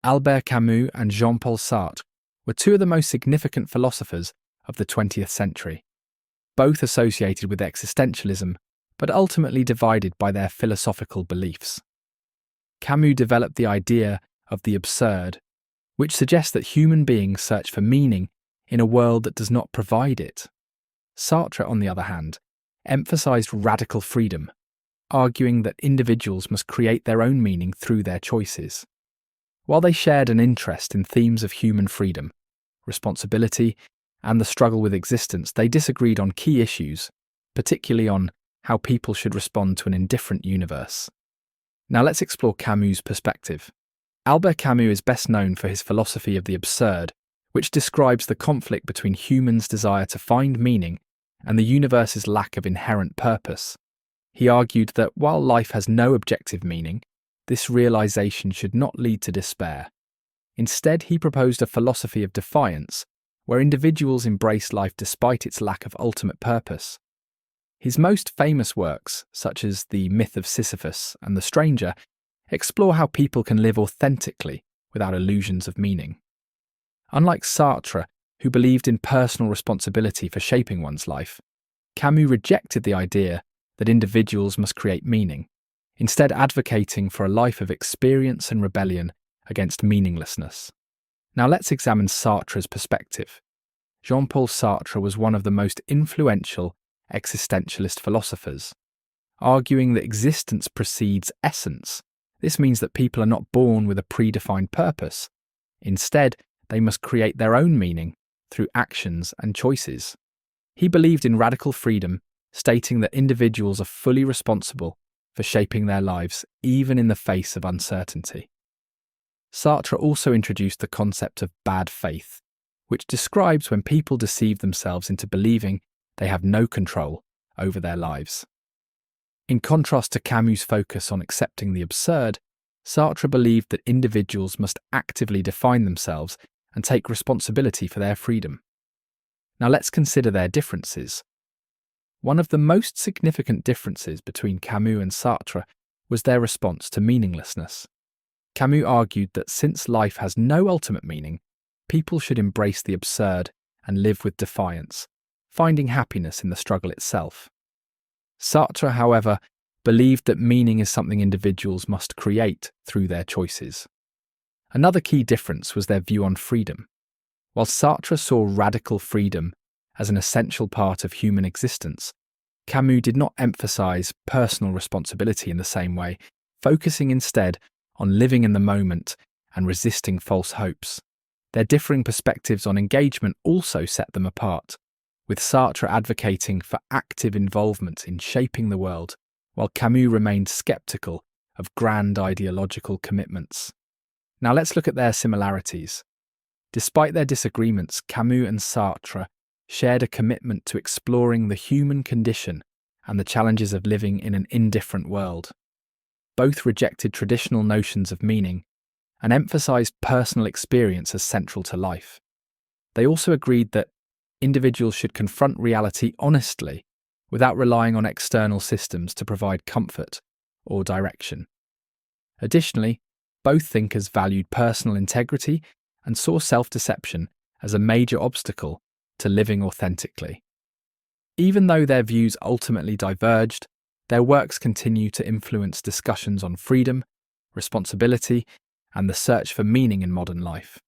Albert Camus and Jean-Paul Sartre were two of the most significant philosophers of the 20th century, both associated with existentialism, but ultimately divided by their philosophical beliefs. Camus developed the idea of the absurd, which suggests that human beings search for meaning in a world that does not provide it. Sartre, on the other hand, emphasized radical freedom, arguing that individuals must create their own meaning through their choices. While they shared an interest in themes of human freedom, responsibility, and the struggle with existence, they disagreed on key issues, particularly on how people should respond to an indifferent universe. Now let's explore Camus' perspective. Albert Camus is best known for his philosophy of the absurd, which describes the conflict between humans' desire to find meaning and the universe's lack of inherent purpose. He argued that while life has no objective meaning, this realization should not lead to despair. Instead, he proposed a philosophy of defiance, where individuals embrace life despite its lack of ultimate purpose. His most famous works, such as The Myth of Sisyphus and The Stranger, explore how people can live authentically without illusions of meaning. Unlike Sartre, who believed in personal responsibility for shaping one's life, Camus rejected the idea that individuals must create meaning, instead advocating for a life of experience and rebellion against meaninglessness. Now let's examine Sartre's perspective. Jean-Paul Sartre was one of the most influential existentialist philosophers, arguing that existence precedes essence. This means that people are not born with a predefined purpose. Instead, they must create their own meaning through actions and choices. He believed in radical freedom, stating that individuals are fully responsible for shaping their lives, even in the face of uncertainty. Sartre also introduced the concept of bad faith, which describes when people deceive themselves into believing they have no control over their lives. In contrast to Camus' focus on accepting the absurd, Sartre believed that individuals must actively define themselves and take responsibility for their freedom. Now let's consider their differences. One of the most significant differences between Camus and Sartre was their response to meaninglessness. Camus argued that since life has no ultimate meaning, people should embrace the absurd and live with defiance, finding happiness in the struggle itself. Sartre, however, believed that meaning is something individuals must create through their choices. Another key difference was their view on freedom. While Sartre saw radical freedom as an essential part of human existence, Camus did not emphasize personal responsibility in the same way, focusing instead on living in the moment and resisting false hopes. Their differing perspectives on engagement also set them apart, with Sartre advocating for active involvement in shaping the world, while Camus remained skeptical of grand ideological commitments. Now let's look at their similarities. Despite their disagreements, Camus and Sartre shared a commitment to exploring the human condition and the challenges of living in an indifferent world. Both rejected traditional notions of meaning and emphasized personal experience as central to life. They also agreed that individuals should confront reality honestly without relying on external systems to provide comfort or direction. Additionally, both thinkers valued personal integrity and saw self-deception as a major obstacle to living authentically. Even though their views ultimately diverged, their works continue to influence discussions on freedom, responsibility, and the search for meaning in modern life.